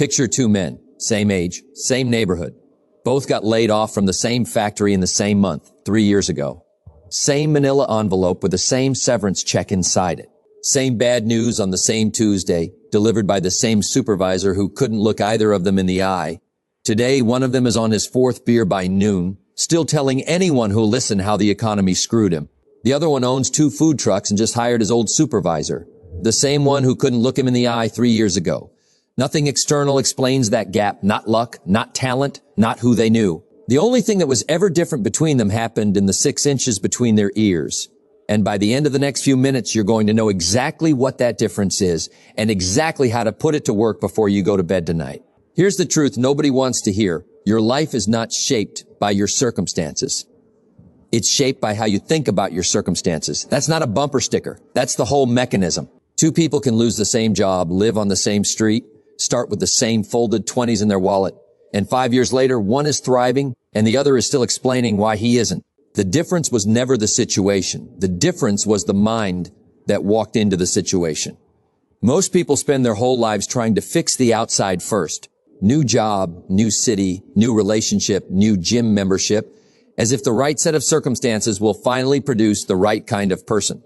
Picture two men, same age, same neighborhood. Both got laid off from the same factory in the same month, 3 years ago. Same manila envelope with the same severance check inside it. Same bad news on the same Tuesday, delivered by the same supervisor who couldn't look either of them in the eye. Today, one of them is on his fourth beer by noon, still telling anyone who'll listen how the economy screwed him. The other one owns 2 food trucks and just hired his old supervisor, the same one who couldn't look him in the eye 3 years ago. Nothing external explains that gap, not luck, not talent, not who they knew. The only thing that was ever different between them happened in the 6 inches between their ears. And by the end of the next few minutes, you're going to know exactly what that difference is and exactly how to put it to work before you go to bed tonight. Here's the truth nobody wants to hear. Your life is not shaped by your circumstances. It's shaped by how you think about your circumstances. That's not a bumper sticker. That's the whole mechanism. 2 people can lose the same job, live on the same street, start with the same folded 20s in their wallet, and 5 years later, one is thriving and the other is still explaining why he isn't. The difference was never the situation. The difference was the mind that walked into the situation. Most people spend their whole lives trying to fix the outside first. New job, new city, new relationship, new gym membership, as if the right set of circumstances will finally produce the right kind of person.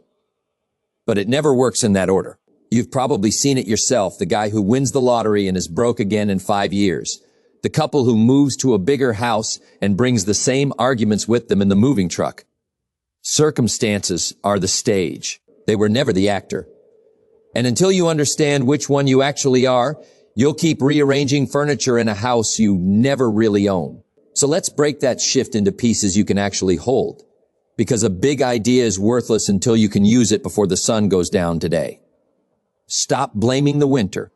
But it never works in that order. You've probably seen it yourself, the guy who wins the lottery and is broke again in 5 years. The couple who moves to a bigger house and brings the same arguments with them in the moving truck. Circumstances are the stage. They were never the actor. And until you understand which one you actually are, you'll keep rearranging furniture in a house you never really own. So let's break that shift into pieces you can actually hold. Because a big idea is worthless until you can use it before the sun goes down today. Stop blaming the winter.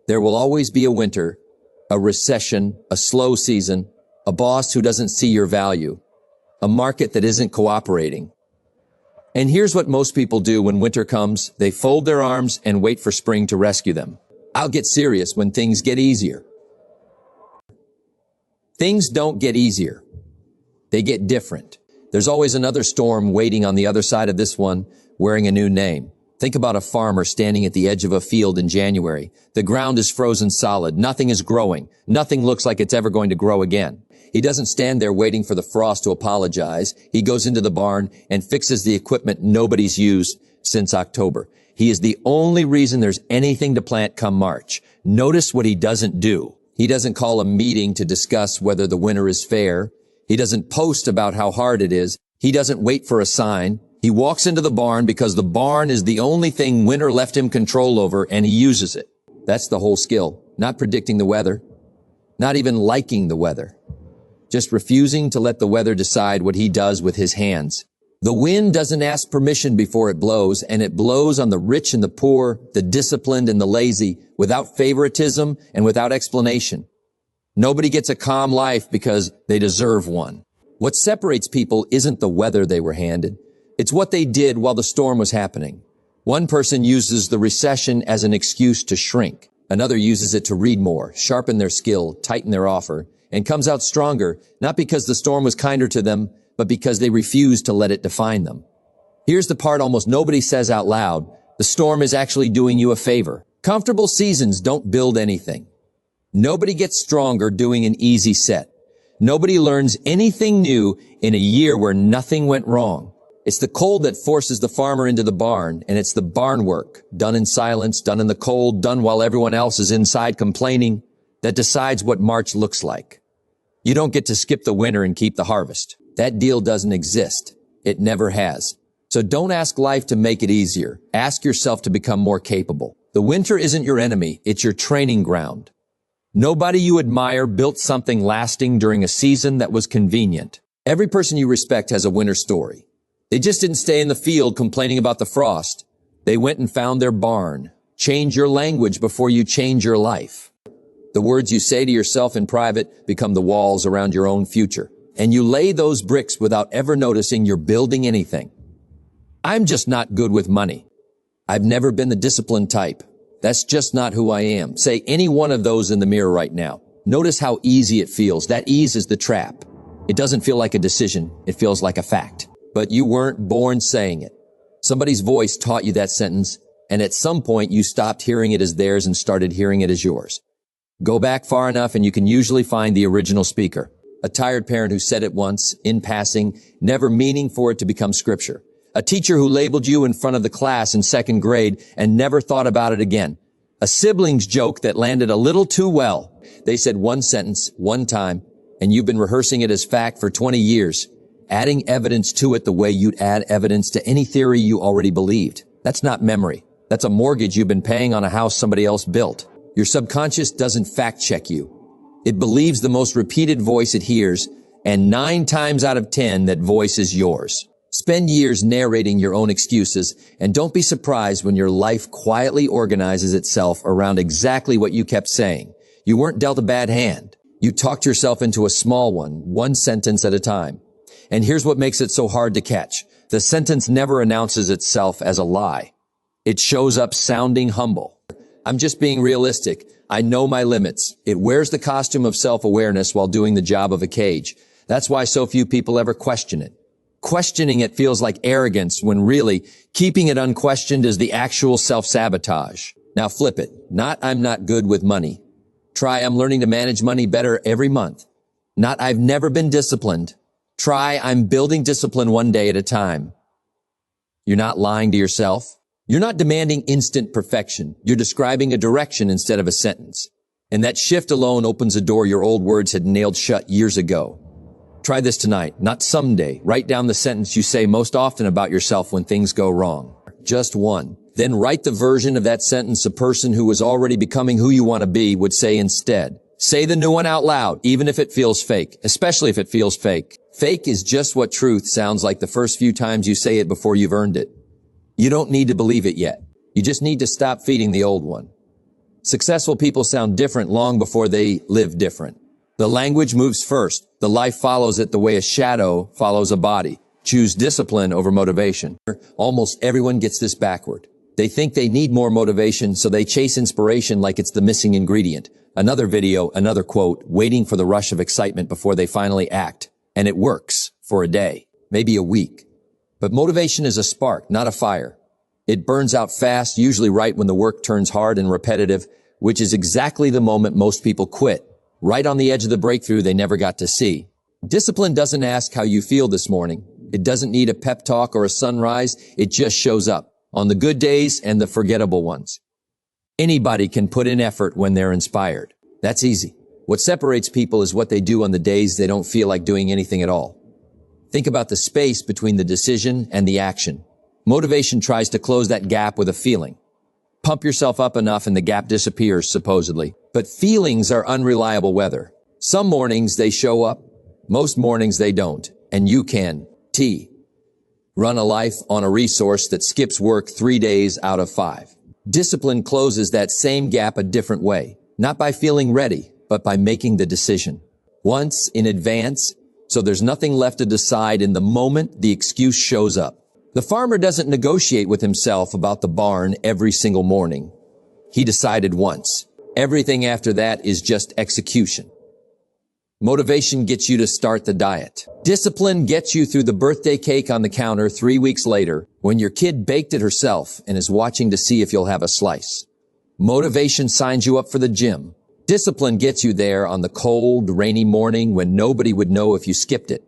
There will always be a winter, a recession, a slow season, a boss who doesn't see your value, a market that isn't cooperating. And here's what most people do when winter comes. They fold their arms and wait for spring to rescue them. I'll get serious when things get easier. Things don't get easier. They get different. There's always another storm waiting on the other side of this one, wearing a new name. Think about a farmer standing at the edge of a field in January. The ground is frozen solid. Nothing is growing. Nothing looks like it's ever going to grow again. He doesn't stand there waiting for the frost to apologize. He goes into the barn and fixes the equipment nobody's used since October. He is the only reason there's anything to plant come March. Notice what he doesn't do. He doesn't call a meeting to discuss whether the winter is fair. He doesn't post about how hard it is. He doesn't wait for a sign. He walks into the barn because the barn is the only thing winter left him control over, and he uses it. That's the whole skill. Not predicting the weather. Not even liking the weather. Just refusing to let the weather decide what he does with his hands. The wind doesn't ask permission before it blows, and it blows on the rich and the poor, the disciplined and the lazy, without favoritism and without explanation. Nobody gets a calm life because they deserve one. What separates people isn't the weather they were handed. It's what they did while the storm was happening. One person uses the recession as an excuse to shrink. Another uses it to read more, sharpen their skill, tighten their offer, and comes out stronger, not because the storm was kinder to them, but because they refused to let it define them. Here's the part almost nobody says out loud. The storm is actually doing you a favor. Comfortable seasons don't build anything. Nobody gets stronger doing an easy set. Nobody learns anything new in a year where nothing went wrong. It's the cold that forces the farmer into the barn, and it's the barn work, done in silence, done in the cold, done while everyone else is inside complaining, that decides what March looks like. You don't get to skip the winter and keep the harvest. That deal doesn't exist. It never has. So don't ask life to make it easier. Ask yourself to become more capable. The winter isn't your enemy. It's your training ground. Nobody you admire built something lasting during a season that was convenient. Every person you respect has a winter story. They just didn't stay in the field complaining about the frost. They went and found their barn. Change your language before you change your life. The words you say to yourself in private become the walls around your own future. And you lay those bricks without ever noticing you're building anything. I'm just not good with money. I've never been the disciplined type. That's just not who I am. Say any one of those in the mirror right now. Notice how easy it feels. That ease is the trap. It doesn't feel like a decision. It feels like a fact. But you weren't born saying it. Somebody's voice taught you that sentence, and at some point you stopped hearing it as theirs and started hearing it as yours. Go back far enough and you can usually find the original speaker. A tired parent who said it once, in passing, never meaning for it to become scripture. A teacher who labeled you in front of the class in second grade and never thought about it again. A sibling's joke that landed a little too well. They said one sentence, one time, and you've been rehearsing it as fact for 20 years, adding evidence to it the way you'd add evidence to any theory you already believed. That's not memory. That's a mortgage you've been paying on a house somebody else built. Your subconscious doesn't fact check you. It believes the most repeated voice it hears, and 9 times out of 10, that voice is yours. Spend years narrating your own excuses, and don't be surprised when your life quietly organizes itself around exactly what you kept saying. You weren't dealt a bad hand. You talked yourself into a small one sentence at a time. And here's what makes it so hard to catch. The sentence never announces itself as a lie. It shows up sounding humble. I'm just being realistic. I know my limits. It wears the costume of self-awareness while doing the job of a cage. That's why so few people ever question it. Questioning it feels like arrogance when really keeping it unquestioned is the actual self-sabotage. Now flip it. Not I'm not good with money. Try I'm learning to manage money better every month. Not I've never been disciplined. Try I'm building discipline one day at a time. You're not lying to yourself. You're not demanding instant perfection. You're describing a direction instead of a sentence. And that shift alone opens a door your old words had nailed shut years ago. Try this tonight, not someday. Write down the sentence you say most often about yourself when things go wrong. Just one. Then write the version of that sentence a person who was already becoming who you want to be would say instead. Say the new one out loud, even if it feels fake, especially if it feels fake. Fake is just what truth sounds like the first few times you say it before you've earned it. You don't need to believe it yet. You just need to stop feeding the old one. Successful people sound different long before they live different. The language moves first. The life follows it the way a shadow follows a body. Choose discipline over motivation. Almost everyone gets this backward. They think they need more motivation, so they chase inspiration like it's the missing ingredient. Another video, another quote, waiting for the rush of excitement before they finally act. And it works for a day, maybe a week. But motivation is a spark, not a fire. It burns out fast, usually right when the work turns hard and repetitive, which is exactly the moment most people quit. Right on the edge of the breakthrough they never got to see. Discipline doesn't ask how you feel this morning. It doesn't need a pep talk or a sunrise. It just shows up on the good days and the forgettable ones. Anybody can put in effort when they're inspired. That's easy. What separates people is what they do on the days they don't feel like doing anything at all. Think about the space between the decision and the action. Motivation tries to close that gap with a feeling. Pump yourself up enough and the gap disappears, supposedly. But feelings are unreliable weather. Some mornings they show up, most mornings they don't. And you can, run a life on a resource that skips work 3 days out of 5. Discipline closes that same gap a different way. Not by feeling ready, but by making the decision. Once, in advance, so there's nothing left to decide in the moment the excuse shows up. The farmer doesn't negotiate with himself about the barn every single morning. He decided once. Everything after that is just execution. Motivation gets you to start the diet. Discipline gets you through the birthday cake on the counter 3 weeks later when your kid baked it herself and is watching to see if you'll have a slice. Motivation signs you up for the gym. Discipline gets you there on the cold, rainy morning when nobody would know if you skipped it.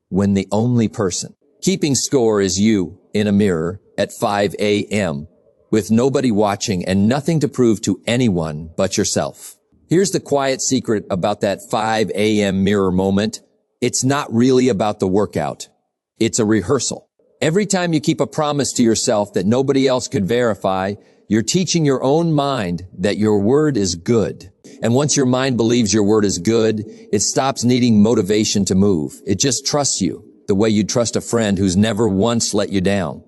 When the only person keeping score is you in a mirror at 5 a.m. with nobody watching and nothing to prove to anyone but yourself. Here's the quiet secret about that 5 a.m. mirror moment. It's not really about the workout. It's a rehearsal. Every time you keep a promise to yourself that nobody else could verify, you're teaching your own mind that your word is good. And once your mind believes your word is good, it stops needing motivation to move. It just trusts you the way you'd trust a friend who's never once let you down.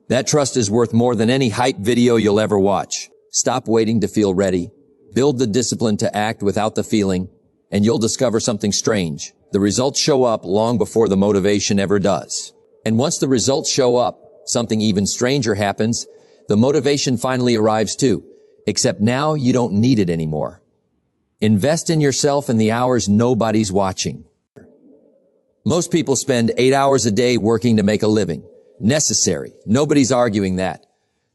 That trust is worth more than any hype video you'll ever watch. Stop waiting to feel ready. Build the discipline to act without the feeling, and you'll discover something strange. The results show up long before the motivation ever does. And once the results show up, something even stranger happens. The motivation finally arrives too, except now you don't need it anymore. Invest in yourself in the hours nobody's watching. Most people spend 8 hours a day working to make a living. Necessary. Nobody's arguing that.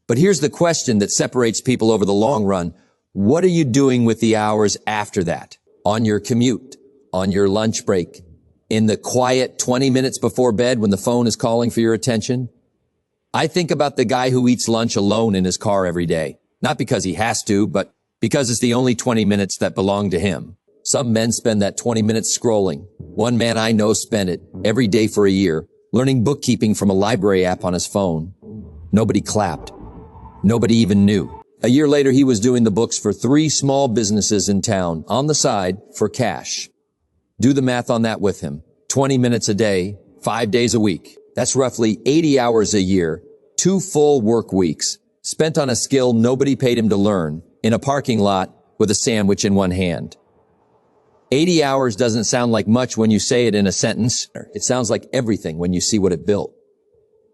But here's the question that separates people over the long run. What are you doing with the hours after that? On your commute, on your lunch break, in the quiet 20 minutes before bed when the phone is calling for your attention? I think about the guy who eats lunch alone in his car every day. Not because he has to, but because it's the only 20 minutes that belong to him. Some men spend that 20 minutes scrolling. One man I know spent it every day for a year, learning bookkeeping from a library app on his phone. Nobody clapped. Nobody even knew. A year later, he was doing the books for 3 small businesses in town, on the side, for cash. Do the math on that with him. 20 minutes a day, 5 days a week. That's roughly 80 hours a year, 2 full work weeks, spent on a skill nobody paid him to learn, in a parking lot with a sandwich in one hand. 80 hours doesn't sound like much when you say it in a sentence. It sounds like everything when you see what it built.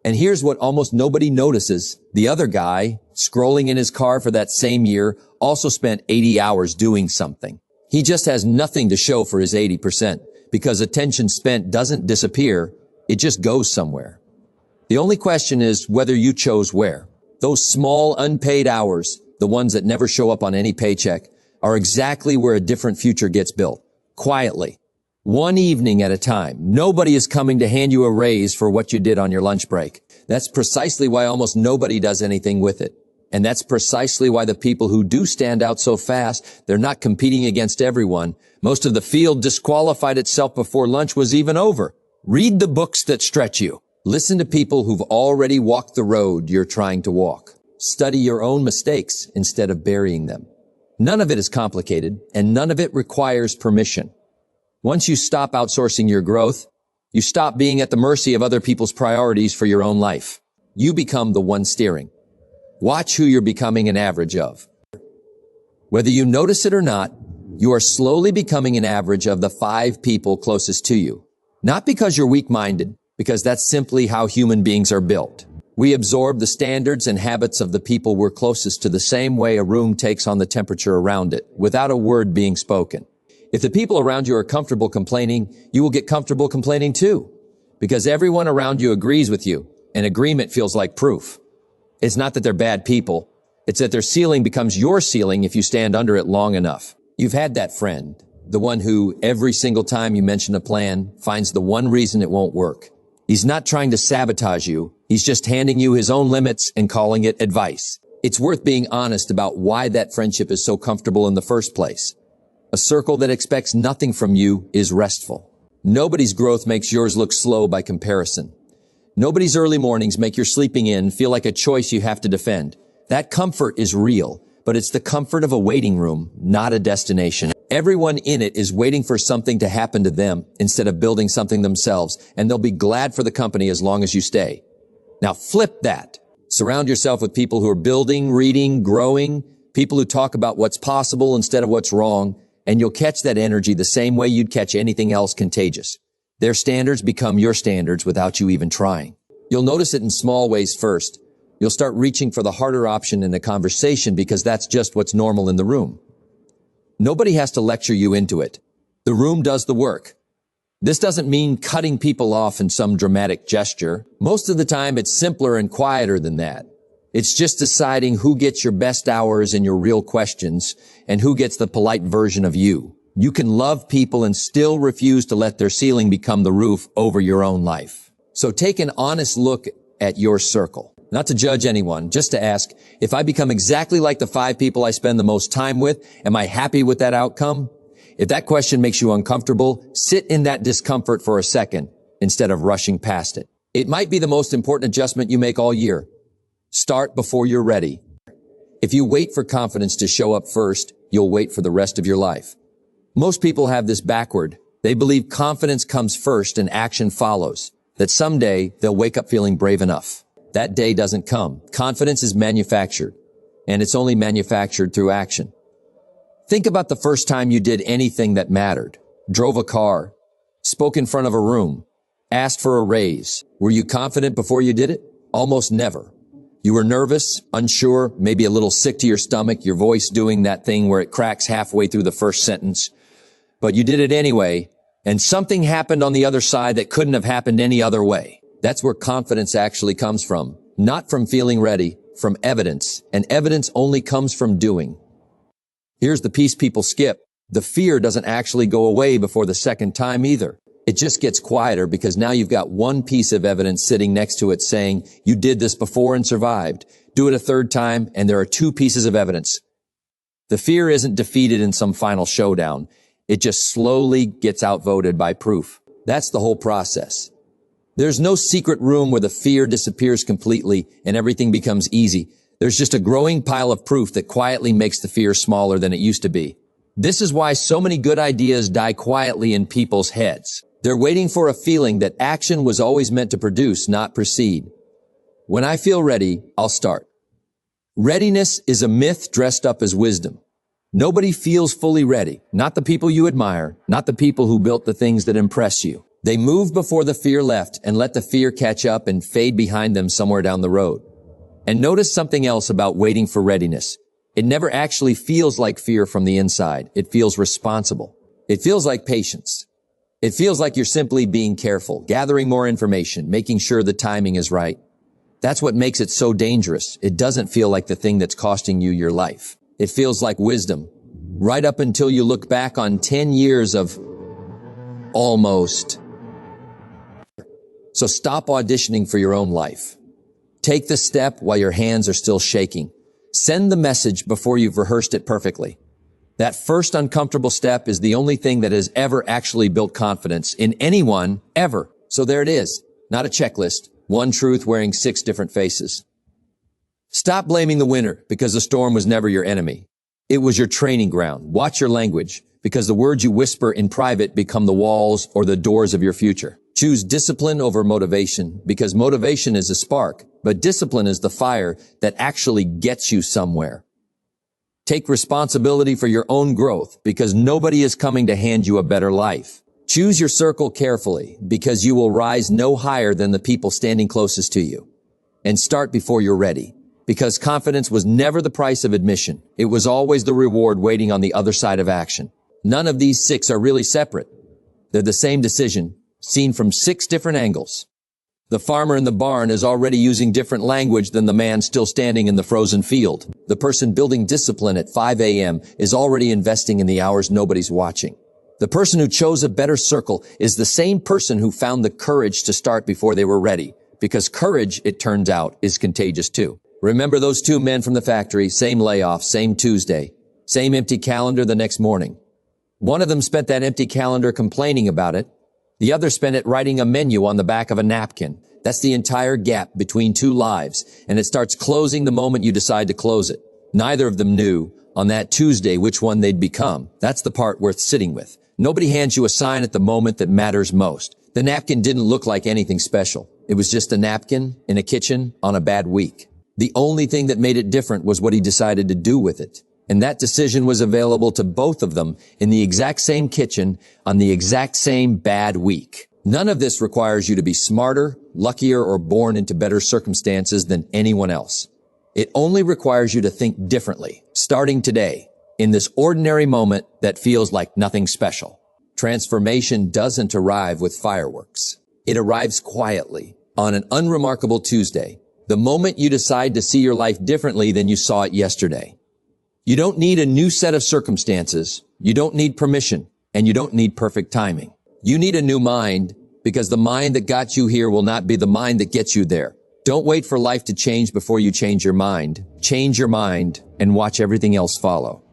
And here's what almost nobody notices. The other guy, scrolling in his car for that same year, also spent 80 hours doing something. He just has nothing to show for his 80%, because attention spent doesn't disappear, it just goes somewhere. The only question is whether you chose where. Those small unpaid hours, the ones that never show up on any paycheck, are exactly where a different future gets built. Quietly. One evening at a time. Nobody is coming to hand you a raise for what you did on your lunch break. That's precisely why almost nobody does anything with it. And that's precisely why the people who do stand out so fast, they're not competing against everyone. Most of the field disqualified itself before lunch was even over. Read the books that stretch you. Listen to people who've already walked the road you're trying to walk. Study your own mistakes instead of burying them. None of it is complicated, and none of it requires permission. Once you stop outsourcing your growth, you stop being at the mercy of other people's priorities for your own life. You become the one steering. Watch who you're becoming an average of. Whether you notice it or not, you are slowly becoming an average of the 5 people closest to you. Not because you're weak-minded, because that's simply how human beings are built. We absorb the standards and habits of the people we're closest to the same way a room takes on the temperature around it, without a word being spoken. If the people around you are comfortable complaining, you will get comfortable complaining too, because everyone around you agrees with you, and agreement feels like proof. It's not that they're bad people, it's that their ceiling becomes your ceiling if you stand under it long enough. You've had that friend, the one who, every single time you mention a plan, finds the one reason it won't work. He's not trying to sabotage you, he's just handing you his own limits and calling it advice. It's worth being honest about why that friendship is so comfortable in the first place. A circle that expects nothing from you is restful. Nobody's growth makes yours look slow by comparison. Nobody's early mornings make your sleeping in feel like a choice you have to defend. That comfort is real, but it's the comfort of a waiting room, not a destination. Everyone in it is waiting for something to happen to them instead of building something themselves, and they'll be glad for the company as long as you stay. Now flip that. Surround yourself with people who are building, reading, growing, people who talk about what's possible instead of what's wrong, and you'll catch that energy the same way you'd catch anything else contagious. Their standards become your standards without you even trying. You'll notice it in small ways first. You'll start reaching for the harder option in a conversation because that's just what's normal in the room. Nobody has to lecture you into it. The room does the work. This doesn't mean cutting people off in some dramatic gesture. Most of the time, it's simpler and quieter than that. It's just deciding who gets your best hours and your real questions, and who gets the polite version of you. You can love people and still refuse to let their ceiling become the roof over your own life. So take an honest look at your circle. Not to judge anyone, just to ask, if I become exactly like the 5 people I spend the most time with, am I happy with that outcome? If that question makes you uncomfortable, sit in that discomfort for a second instead of rushing past it. It might be the most important adjustment you make all year. Start before you're ready. If you wait for confidence to show up first, you'll wait for the rest of your life. Most people have this backward. They believe confidence comes first and action follows, that someday they'll wake up feeling brave enough. That day doesn't come. Confidence is manufactured, and it's only manufactured through action. Think about the first time you did anything that mattered. Drove a car, spoke in front of a room, asked for a raise. Were you confident before you did it? Almost never. You were nervous, unsure, maybe a little sick to your stomach, your voice doing that thing where it cracks halfway through the first sentence. But you did it anyway, and something happened on the other side that couldn't have happened any other way. That's where confidence actually comes from. Not from feeling ready, from evidence, and evidence only comes from doing. Here's the piece people skip. The fear doesn't actually go away before the second time either. It just gets quieter because now you've got one piece of evidence sitting next to it saying, you did this before and survived. Do it a third time, and there are two pieces of evidence. The fear isn't defeated in some final showdown. It just slowly gets outvoted by proof. That's the whole process. There's no secret room where the fear disappears completely and everything becomes easy. There's just a growing pile of proof that quietly makes the fear smaller than it used to be. This is why so many good ideas die quietly in people's heads. They're waiting for a feeling that action was always meant to produce, not precede. When I feel ready, I'll start. Readiness is a myth dressed up as wisdom. Nobody feels fully ready. Not the people you admire, not the people who built the things that impress you. They move before the fear left and let the fear catch up and fade behind them somewhere down the road. And notice something else about waiting for readiness. It never actually feels like fear from the inside. It feels responsible. It feels like patience. It feels like you're simply being careful, gathering more information, making sure the timing is right. That's what makes it so dangerous. It doesn't feel like the thing that's costing you your life. It feels like wisdom, right up until you look back on 10 years of almost. So stop auditioning for your own life. Take the step while your hands are still shaking. Send the message before you've rehearsed it perfectly. That first uncomfortable step is the only thing that has ever actually built confidence in anyone, ever. So there it is. Not a checklist. One truth wearing 6 different faces. Stop blaming the winter because the storm was never your enemy. It was your training ground. Watch your language because the words you whisper in private become the walls or the doors of your future. Choose discipline over motivation because motivation is a spark, but discipline is the fire that actually gets you somewhere. Take responsibility for your own growth because nobody is coming to hand you a better life. Choose your circle carefully because you will rise no higher than the people standing closest to you. And start before you're ready because confidence was never the price of admission. It was always the reward waiting on the other side of action. None of these 6 are really separate. They're the same decision, seen from 6 different angles. The farmer in the barn is already using different language than the man still standing in the frozen field. The person building discipline at 5 a.m. is already investing in the hours nobody's watching. The person who chose a better circle is the same person who found the courage to start before they were ready, because courage, it turns out, is contagious too. Remember those 2 men from the factory, same layoff, same Tuesday, same empty calendar the next morning. One of them spent that empty calendar complaining about it. The other spent it writing a menu on the back of a napkin. That's the entire gap between 2 lives, and it starts closing the moment you decide to close it. Neither of them knew on that Tuesday which one they'd become. That's the part worth sitting with. Nobody hands you a sign at the moment that matters most. The napkin didn't look like anything special. It was just a napkin in a kitchen on a bad week. The only thing that made it different was what he decided to do with it. And that decision was available to both of them in the exact same kitchen on the exact same bad week. None of this requires you to be smarter, luckier, or born into better circumstances than anyone else. It only requires you to think differently, starting today, in this ordinary moment that feels like nothing special. Transformation doesn't arrive with fireworks. It arrives quietly, on an unremarkable Tuesday, the moment you decide to see your life differently than you saw it yesterday. You don't need a new set of circumstances, you don't need permission, and you don't need perfect timing. You need a new mind, because the mind that got you here will not be the mind that gets you there. Don't wait for life to change before you change your mind. Change your mind, and watch everything else follow.